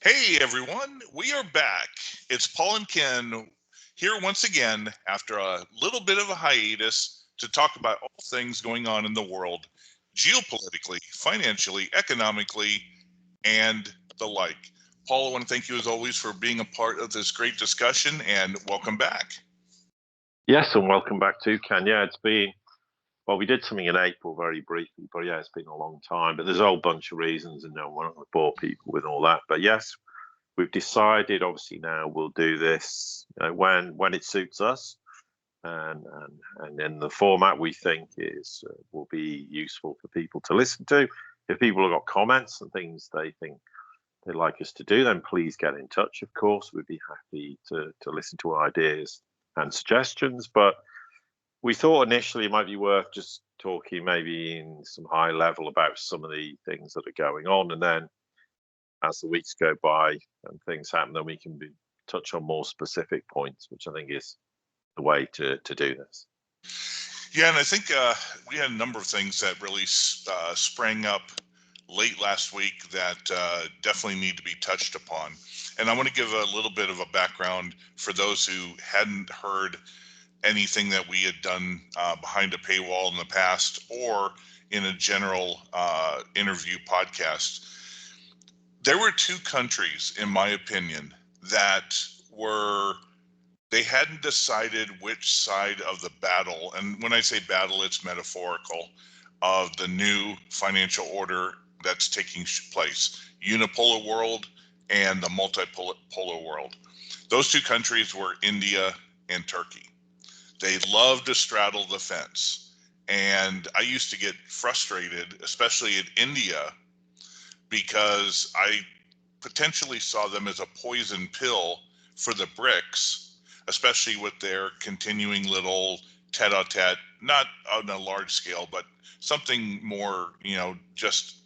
Hey everyone, we are back. It's Paul and Ken here once again after a little bit of a hiatus to talk about all things going on in the world, geopolitically, financially, economically, and the like. Paul, I want to thank you as always for being a part of this great discussion and welcome back. Yes, and welcome back to Ken. Yeah, we did something in April very briefly, but yeah, it's been a long time. But there's a whole bunch of reasons, and no one to bore people with all that. But yes, we've decided, obviously, now we'll do this when it suits us, and then the format we think is will be useful for people to listen to. If people have got comments and things they think they'd like us to do, then please get in touch. Of course, we'd be happy to listen to ideas and suggestions. But we thought initially it might be worth just talking maybe in some high level about some of the things that are going on, and then as the weeks go by and things happen, then we can touch on more specific points, which I think is the way to do this. Yeah, and I think we had a number of things that really sprang up late last week that definitely need to be touched upon. And I want to give a little bit of a background for those who hadn't heard anything that we had done behind a paywall in the past or in a general interview podcast. There were two countries, in my opinion, that were they hadn't decided which side of the battle, and when I say battle, it's metaphorical, of the new financial order that's taking place, unipolar world and the multipolar world. Those two countries were India and Turkey. They love to straddle the fence. And I used to get frustrated, especially in India, because I potentially saw them as a poison pill for the BRICS, especially with their continuing little tete-a-tete, not on a large scale, but something more, just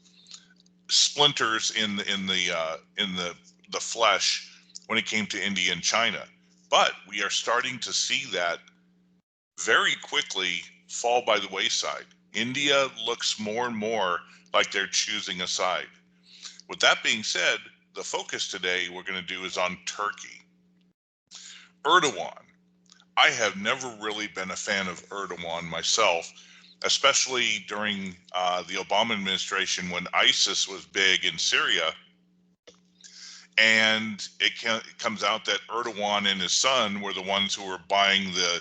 splinters in the flesh when it came to India and China. But we are starting to see that very quickly fall by the wayside. India looks more and more like they're choosing a side. With that being said, the focus today we're going to do is on Turkey. Erdogan. I have never really been a fan of Erdogan myself, especially during the Obama administration when ISIS was big in Syria. And it comes out that Erdogan and his son were the ones who were buying the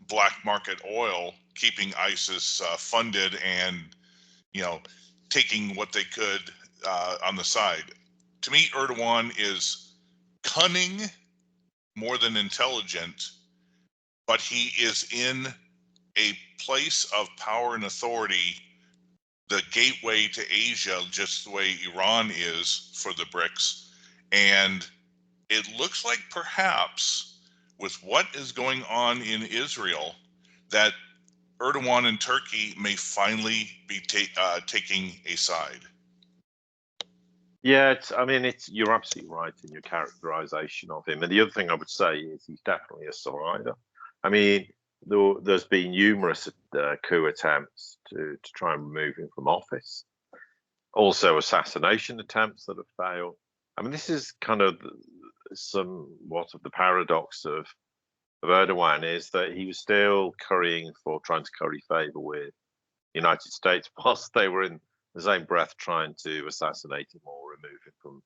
black market oil, keeping ISIS funded and, you know, taking what they could on the side. To me, Erdogan is cunning more than intelligent, but he is in a place of power and authority, the gateway to Asia, just the way Iran is for the BRICS. And it looks like perhaps with what is going on in Israel, that Erdogan and Turkey may finally be taking a side. Yeah, you're absolutely right in your characterization of him. And the other thing I would say is he's definitely a survivor. I mean, there's been numerous coup attempts to try and remove him from office. Also, assassination attempts that have failed. I mean, this is kind of somewhat of the paradox of Erdogan is that he was still trying to curry favor with the United States whilst they were in the same breath trying to assassinate him or remove him from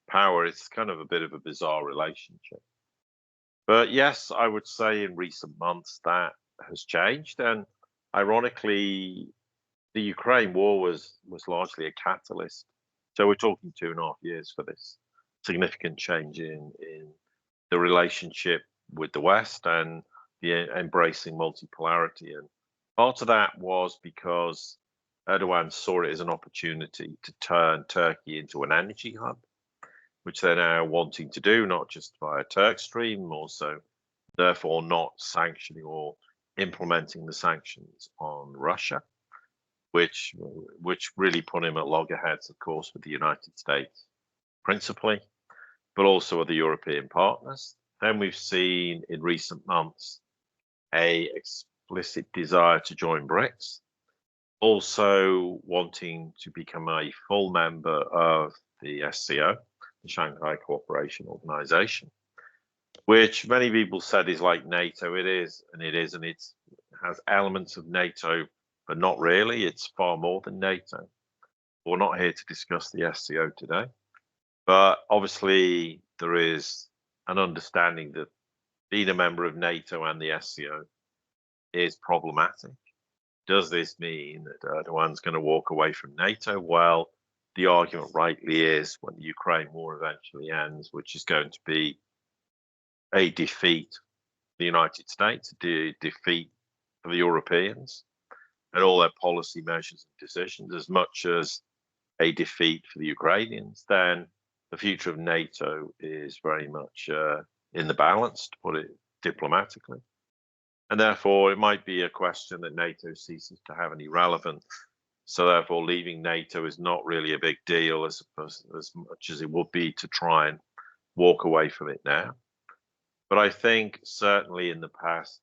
power. It's kind of a bit of a bizarre relationship. But yes, I would say in recent months that has changed. And ironically, the Ukraine war was largely a catalyst. So we're talking 2.5 years for this significant change in the relationship with the West and the embracing multipolarity. And part of that was because Erdogan saw it as an opportunity to turn Turkey into an energy hub, which they're now wanting to do, not just via Turk Stream, also therefore not sanctioning or implementing the sanctions on Russia, which really put him at loggerheads, of course, with the United States principally, but also other European partners. Then we've seen in recent months a explicit desire to join BRICS, also wanting to become a full member of the SCO, the Shanghai Cooperation Organization, which many people said is like NATO. It is, and it has elements of NATO, but not really. It's far more than NATO. We're not here to discuss the SCO today, but obviously there is an understanding that being a member of NATO and the SCO is problematic. Does this mean that Erdogan's going to walk away from NATO? Well, the argument rightly is when the Ukraine war eventually ends, which is going to be a defeat for the United States, a defeat for the Europeans and all their policy measures and decisions, as much as a defeat for the Ukrainians, then the future of NATO is very much in the balance, to put it diplomatically. And therefore, it might be a question that NATO ceases to have any relevance. So therefore, leaving NATO is not really a big deal as much as it would be to try and walk away from it now. But I think certainly in the past,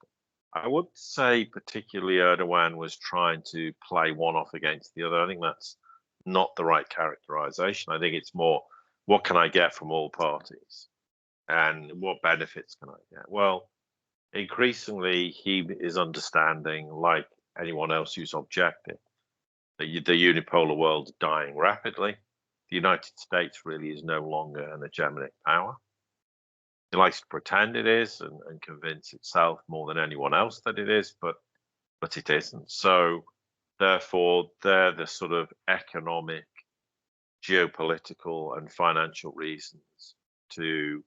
I would say particularly Erdogan was trying to play one off against the other. I think that's not the right characterization. I think it's more, what can I get from all parties? And what benefits can I get? Well, increasingly, he is understanding, like anyone else who's objective, that the unipolar world is dying rapidly. The United States really is no longer an hegemonic power. It likes to pretend it is and convince itself more than anyone else that it is, but it isn't. So therefore, they're the sort of economic, geopolitical, and financial reasons to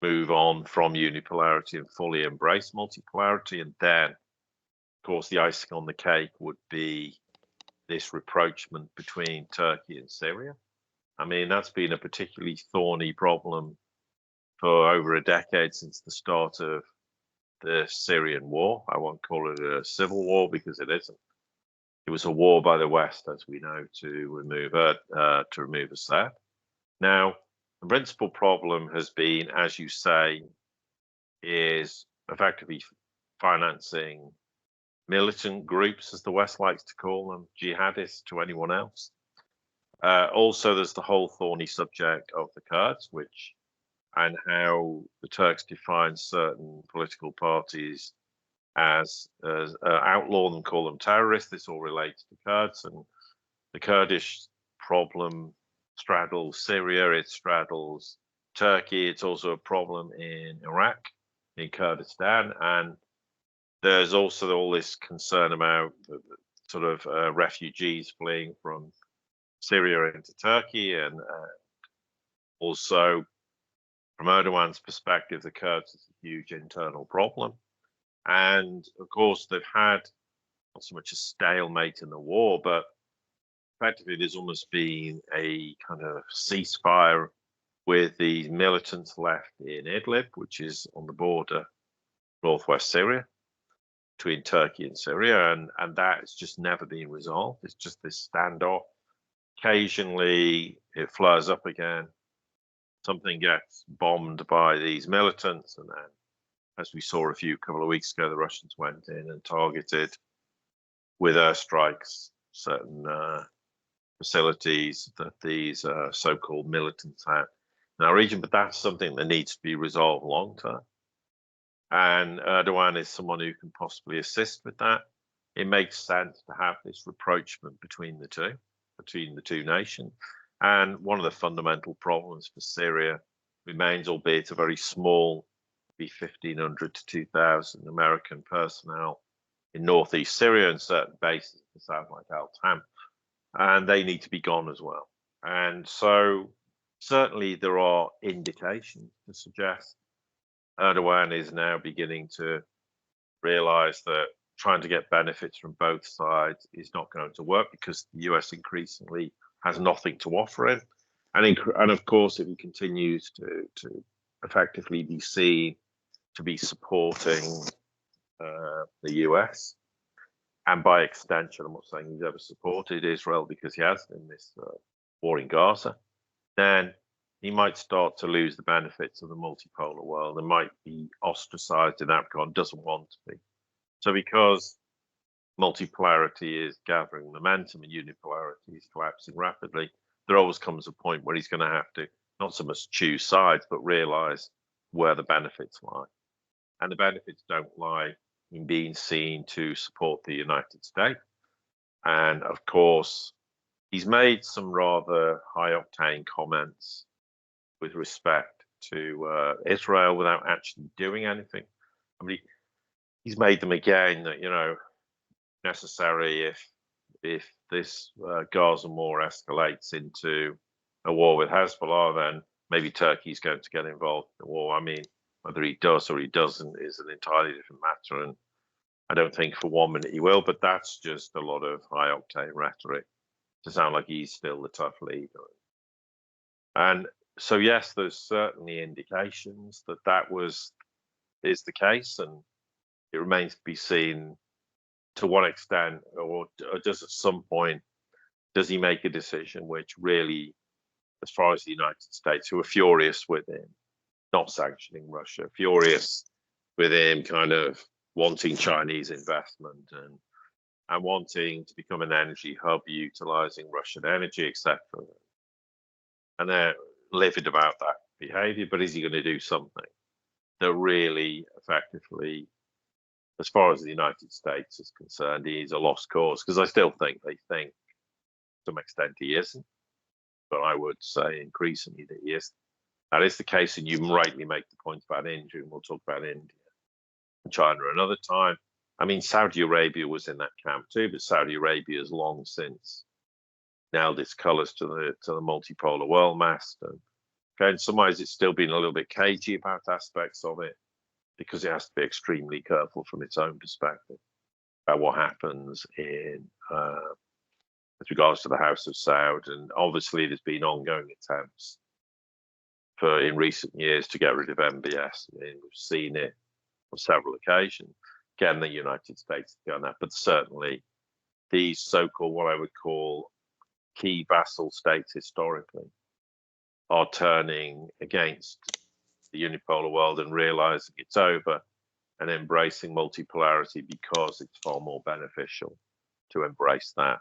move on from unipolarity and fully embrace multipolarity. And then, of course, the icing on the cake would be this rapprochement between Turkey and Syria. I mean, that's been a particularly thorny problem for over a decade since the start of the Syrian war. I won't call it a civil war because it isn't. It was a war by the West, as we know, to remove Assad. Now, the principal problem has been, as you say, is effectively financing militant groups, as the West likes to call them, jihadists to anyone else. Also, there's the whole thorny subject of the Kurds, and how the Turks define certain political parties as outlaw them, call them terrorists. This all relates to Kurds, and the Kurdish problem straddles Syria, it straddles Turkey. It's also a problem in Iraq, in Kurdistan, and there's also all this concern about the sort of refugees fleeing from Syria into Turkey, and also from Erdogan's perspective, the Kurds is a huge internal problem. And of course, they've had not so much a stalemate in the war, but effectively there's almost been a kind of ceasefire with the militants left in Idlib, which is on the border northwest Syria, between Turkey and Syria, and that has just never been resolved. It's just this standoff. Occasionally it flares up again. Something gets bombed by these militants, and then, as we saw a couple of weeks ago, the Russians went in and targeted with airstrikes certain facilities that these so-called militants had in our region. But that's something that needs to be resolved long term. And Erdogan is someone who can possibly assist with that. It makes sense to have this rapprochement between the two nations. And one of the fundamental problems for Syria remains, albeit a very small, be 1,500 to 2,000 American personnel in northeast Syria and certain bases in the south, like Al-Tam, and they need to be gone as well. And so certainly there are indications to suggest Erdogan is now beginning to realize that trying to get benefits from both sides is not going to work, because the US increasingly has nothing to offer him. And of course, if he continues to effectively be seen to be supporting the US, and by extension, I'm not saying he's ever supported Israel because he has in this war in Gaza, then he might start to lose the benefits of the multipolar world and might be ostracized in Africa and doesn't want to be. So because multipolarity is gathering momentum and unipolarity is collapsing rapidly, there always comes a point where he's going to have to not so much choose sides, but realize where the benefits lie. And the benefits don't lie in being seen to support the United States. And of course, he's made some rather high octane comments with respect to Israel without actually doing anything. I mean, he's made them again that, necessary if this Gaza war escalates into a war with Hezbollah, then maybe Turkey's going to get involved in the war. I mean, whether he does or he doesn't is an entirely different matter, and I don't think for 1 minute he will. But that's just a lot of high octane rhetoric to sound like he's still the tough leader. And so, yes, there's certainly indications that is the case, and it remains to be seen to what extent, or does at some point, does he make a decision which really, as far as the United States, who are furious with him, not sanctioning Russia, furious with him kind of wanting Chinese investment and wanting to become an energy hub utilizing Russian energy, etc. And they're livid about that behavior, but is he going to do something that really effectively, as far as the United States is concerned, he's a lost cause? Because I still think they think to some extent he isn't, but I would say increasingly that he is. That is the case, and you rightly make the point about India, and we'll talk about India and China another time. I mean, Saudi Arabia was in that camp too, but Saudi Arabia has long since nailed its colours to the multipolar world master. Okay, in some ways, it's still been a little bit cagey about aspects of it because it has to be extremely careful from its own perspective about what happens in with regards to the House of Saud. And obviously, there's been ongoing attempts in recent years to get rid of MBS. I mean, we've seen it on several occasions. Again, the United States have done that, but certainly these so-called, what I would call key vassal states historically, are turning against the unipolar world and realizing it's over and embracing multipolarity because it's far more beneficial to embrace that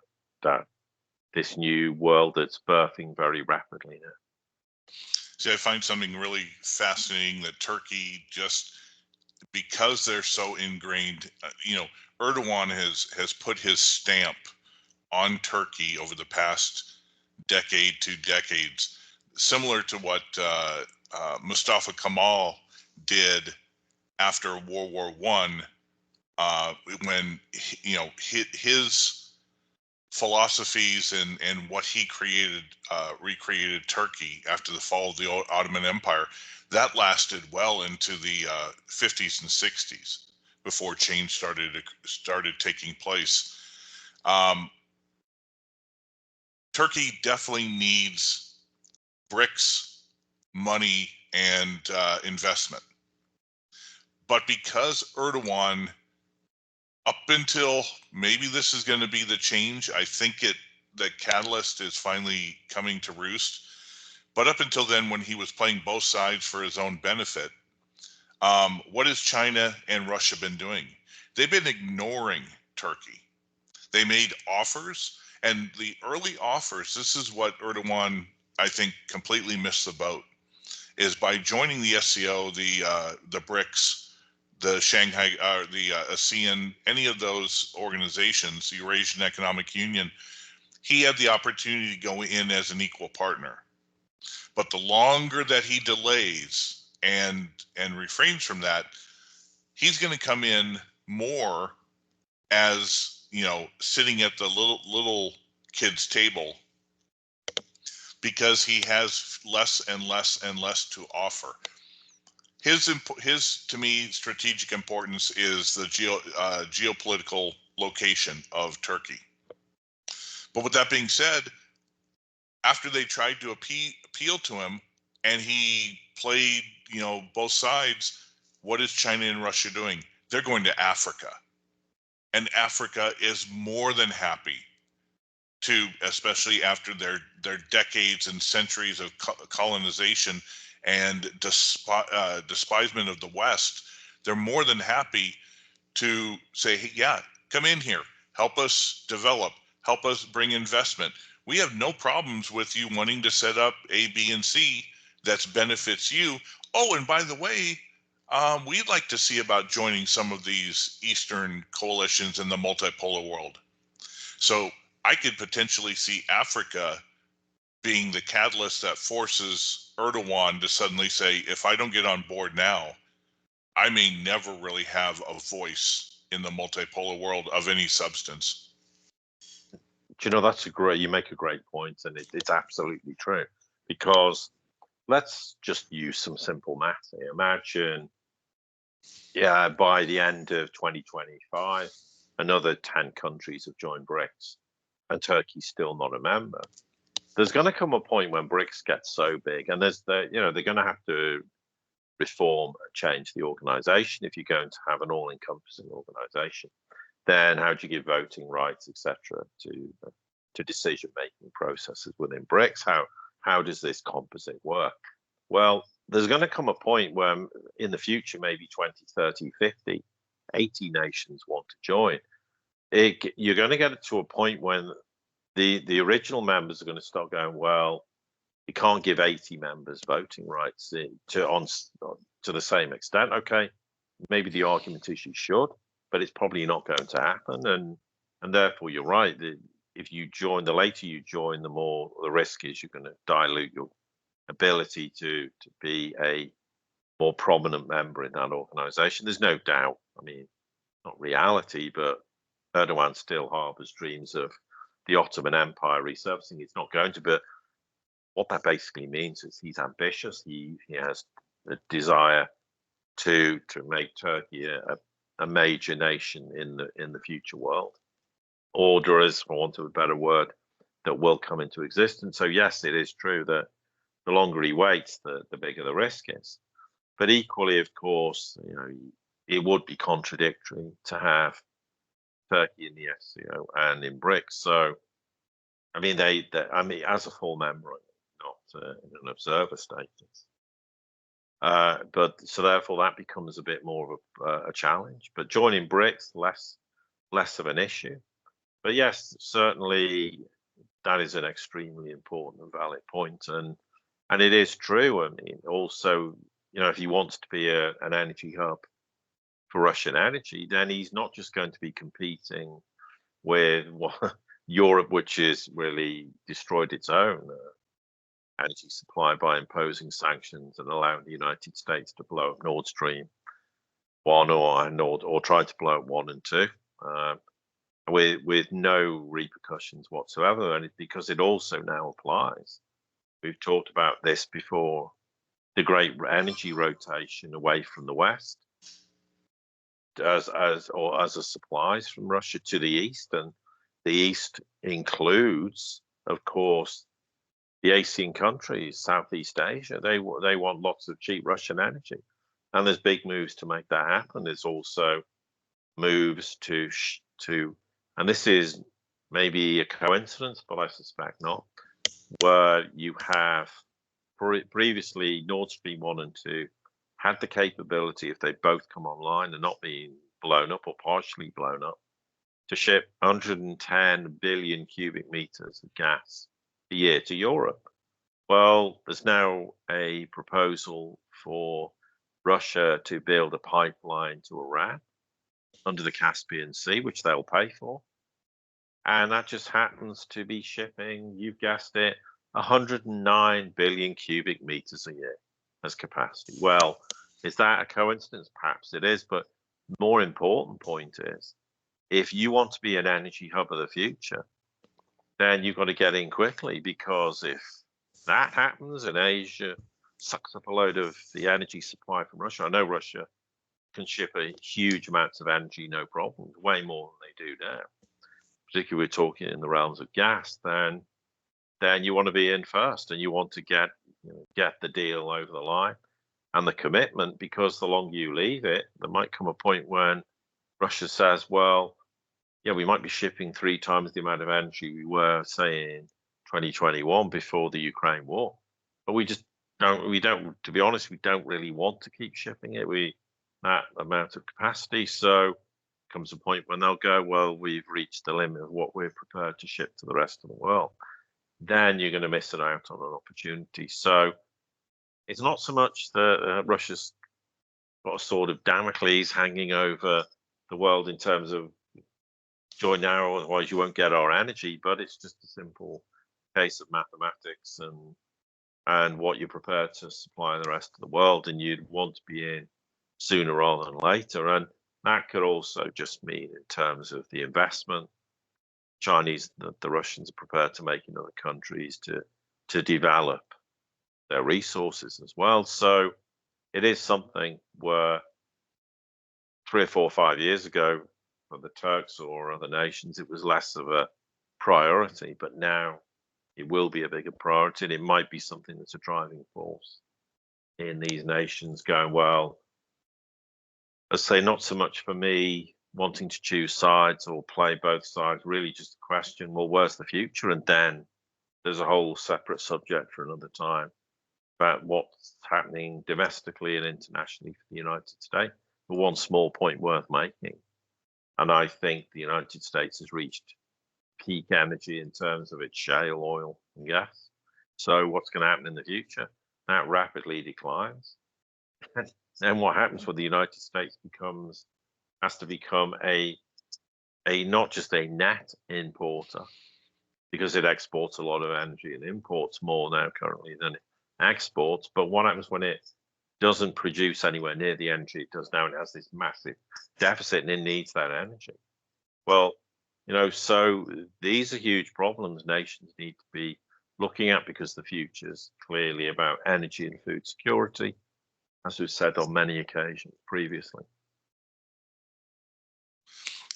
this new world that's birthing very rapidly now. See, I find something really fascinating that Turkey, just because they're so ingrained, Erdogan has put his stamp on Turkey over the past decade, 2 decades, similar to what Mustafa Kemal did after World War One, when his philosophies and what he created, recreated Turkey after the fall of the Ottoman Empire. That lasted well into the 50s and 60s before change started taking place. Turkey definitely needs BRICS money and investment, but because Erdogan, up until maybe this is going to be the change, I think the catalyst is finally coming to roost. But up until then, when he was playing both sides for his own benefit, what has China and Russia been doing? They've been ignoring Turkey. They made offers, and the early offers, this is what Erdogan, I think, completely missed the boat, is by joining the SCO, the BRICS, the Shanghai, the ASEAN, any of those organizations, the Eurasian Economic Union, he had the opportunity to go in as an equal partner. But the longer that he delays and refrains from that, he's going to come in more as, sitting at the little kids table, because he has less and less and less to offer. His to me, strategic importance is the geopolitical location of Turkey. But with that being said, after they tried to appeal to him and he played, both sides, what is China and Russia doing? They're going to Africa. And Africa is more than happy to, especially after their decades and centuries of colonization and despisement of the West, they're more than happy to say, hey, yeah, come in here, help us develop, help us bring investment. We have no problems with you wanting to set up A, B, and C that benefits you. Oh, and by the way, we'd like to see about joining some of these Eastern coalitions in the multipolar world. So I could potentially see Africa being the catalyst that forces Erdogan to suddenly say, if I don't get on board now, I may never really have a voice in the multipolar world of any substance. Do you know, you make a great point, and it's absolutely true. Because let's just use some simple math here. Imagine, yeah, by the end of 2025, another 10 countries have joined BRICS, and Turkey's still not a member. There's going to come a point when BRICS gets so big, and they're going to have to reform, change the organization if you're going to have an all-encompassing organization. Then how do you give voting rights, etc., to decision-making processes within BRICS? How does this composite work? Well, there's going to come a point where in the future, maybe 20, 30, 50, 80 nations want to join. You're going to get to a point when the original members are going to start going, well, you can't give 80 members voting rights to the same extent. Okay, maybe the argument is you should, but it's probably not going to happen. And therefore, you're right. If you join, the later you join, the more the risk is you're going to dilute your ability to be a more prominent member in that organization. There's no doubt. I mean, not reality, but Erdogan still harbors dreams of the Ottoman Empire resurfacing. It's not going to, but what that basically means is he's ambitious. He has a desire to make Turkey a major nation in the future world, orderers, for want of a better word, that will come into existence. So yes, it is true that the longer he waits, the bigger the risk is. But equally, of course, it would be contradictory to have Turkey in the SCO and in BRICS. So, I mean, as a full member, not in an observer status. But so therefore, that becomes a bit more of a challenge. But joining BRICS, less of an issue. But yes, certainly that is an extremely important and valid point, and it is true. I mean, also, if he wants to be an energy hub for Russian energy, then he's not just going to be competing with Europe, which has really destroyed its own energy supply by imposing sanctions and allowing the United States to blow up Nord Stream 1 or try to blow up 1 and 2. With no repercussions whatsoever, and because it also now applies. We've talked about this before, the great energy rotation away from the West as a supplies from Russia to the East, and the East includes, of course, the Asian countries, Southeast Asia. They want lots of cheap Russian energy, and there's big moves to make that happen. There's also moves to and this is maybe a coincidence, but I suspect not, where you have previously Nord Stream 1 and 2 had the capability, if they both come online and not being blown up or partially blown up, to ship 110 billion cubic meters of gas a year to Europe. Well, there's now a proposal for Russia to build a pipeline to Iran under the Caspian Sea, which they'll pay for. And that just happens to be shipping, you've guessed it, 109 billion cubic meters a year as capacity. Well, is that a coincidence? Perhaps it is, but the more important point is, if you want to be an energy hub of the future, then you've got to get in quickly, because if that happens and Asia sucks up a load of the energy supply from Russia, I know Russia can ship a huge amounts of energy, no problem, way more than they do now. Particularly, we're talking in the realms of gas. Then you want to be in first, and you want to get the deal over the line and the commitment. Because the longer you leave it, there might come a point when Russia says, "Well, yeah, we might be shipping 3 times the amount of energy we were, say, in 2021 before the Ukraine war, but we just don't. We don't. To be honest, we don't really want to keep shipping it. That amount of capacity. So comes a point when they'll go, well, we've reached the limit of what we're prepared to ship to the rest of the world. Then you're going to miss out on an opportunity. So it's not so much that Russia's got a sort of Damocles hanging over the world in terms of join now, otherwise you won't get our energy, but it's just a simple case of mathematics and what you're prepared to supply the rest of the world, and you'd want to be in sooner rather than later. And that could also just mean in terms of the investment the Russians are prepared to make in other countries to develop their resources as well. So it is something where 3 or 4 or 5 years ago, for the Turks or other nations, it was less of a priority, but now it will be a bigger priority, and it might be something that's a driving force in these nations going, well, I say not so much for me wanting to choose sides or play both sides, really just a question, well, where's the future? And then there's a whole separate subject for another time about what's happening domestically and internationally for the United States. But one small point worth making, and I think the United States has reached peak energy in terms of its shale oil and gas. So what's going to happen in the future? That rapidly declines. And what happens when the United States has to become a not just a net importer, because it exports a lot of energy and imports more now currently than it exports. But what happens when it doesn't produce anywhere near the energy it does now and has this massive deficit and it needs that energy? Well, so these are huge problems nations need to be looking at, because the future is clearly about energy and food security, as we've said on many occasions previously.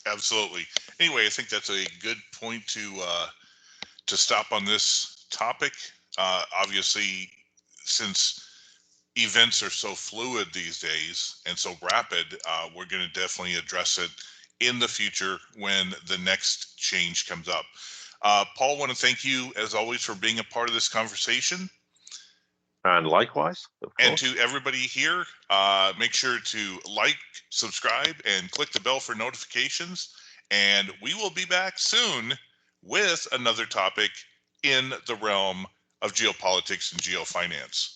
Absolutely. Anyway, I think that's a good point to stop on this topic. Obviously, since events are so fluid these days and so rapid, we're going to definitely address it in the future when the next change comes up. Paul, want to thank you as always for being a part of this conversation. And likewise, of And course. to everybody here, make sure to like, subscribe, and click the bell for notifications. And we will be back soon with another topic in the realm of geopolitics and geofinance.